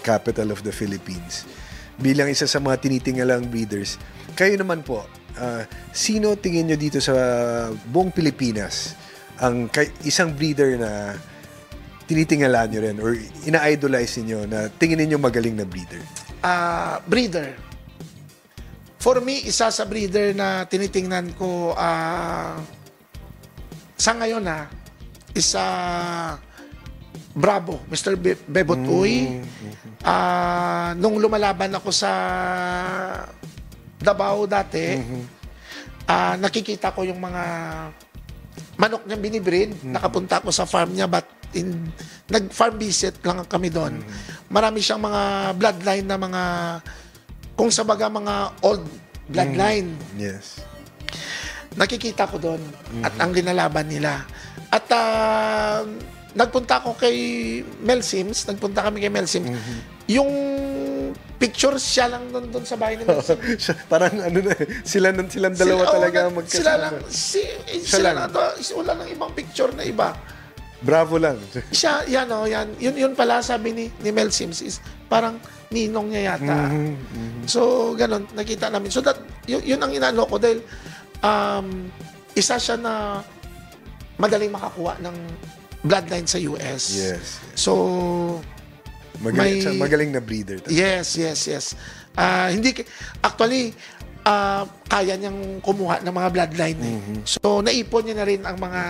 capital of the Philippines. Bilang isa sa mga tinitingalang breeders, kayo naman po, sino tingin nyo dito sa buong Pilipinas ang isang breeder na tinitingala nyo rin or ina-idolize niyo na tingin niyo magaling na breeder? Breeder. For me, isa sa breeder na tinitingnan ko sa ngayon isa Bravo, Mr. Bebot Uy. Nung lumalaban ako sa Davao dati, nakikita ko yung mga manok niyang binibreed. Nakapunta ako sa farm niya, but nag-farm visit lang kami doon. Marami siyang mga bloodline na mga, kung sa baga mga old bloodline. Yes. Nakikita ko doon at ang linalaban nila. At nagpunta ako kay Mel Sims, nagpunta kami kay Mel Sims. Yung picture siya lang doon sa bahay ni Mel Sims. Parang ano na, silang dalawa talaga magkasama. Sila lang wala nang ibang picture na iba. Bravo lang. Siya, yan. Yun pala sabi ni Mel Sims is parang ninong niya yata. So, ganun, nakita namin. So, yun ang inaano ko dahil isa siya na madaling makakuha ng bloodline sa US. Yes. So, magaling na breeder. Yes. Actually, kaya niyang kumuha ng mga bloodline. So, naipon niya na rin ang mga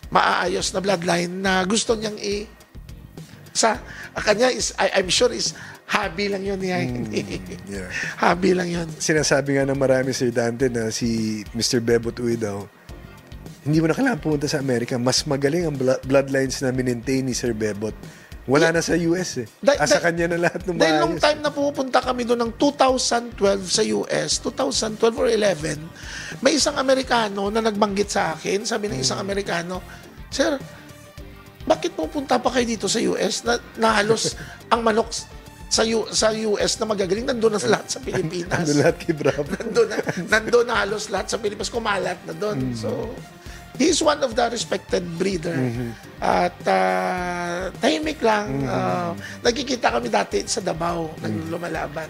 maaayos na bloodline na gusto niyang kanya is, I'm sure is hobby lang yun niya. Yeah. Hobby lang yun. Sinasabi nga ng marami, Sir Dante, na si Mr. Bebot Uy daw, hindi mo na kailangan pumunta sa Amerika. Mas magaling ang bloodlines na minintay ni Sir Bebot. Wala na sa US eh. Sa kanya na lahat ng dahil nung time na pupunta kami doon ng 2012 sa US, 2012 or 11, may isang Amerikano na nagbanggit sa akin. Sabi ng isang Amerikano, Sir, bakit pupunta pa kayo dito sa US na halos ang manok sa US na magagaling nandun na lahat sa Pilipinas. Nandun lahat kay Bravo. nandun na halos lahat sa Pilipinas. Kumalat na doon. So, he is one of the respected breeder. At tahimik lang. Nagkikita kami dati sa Davao, lumalaban.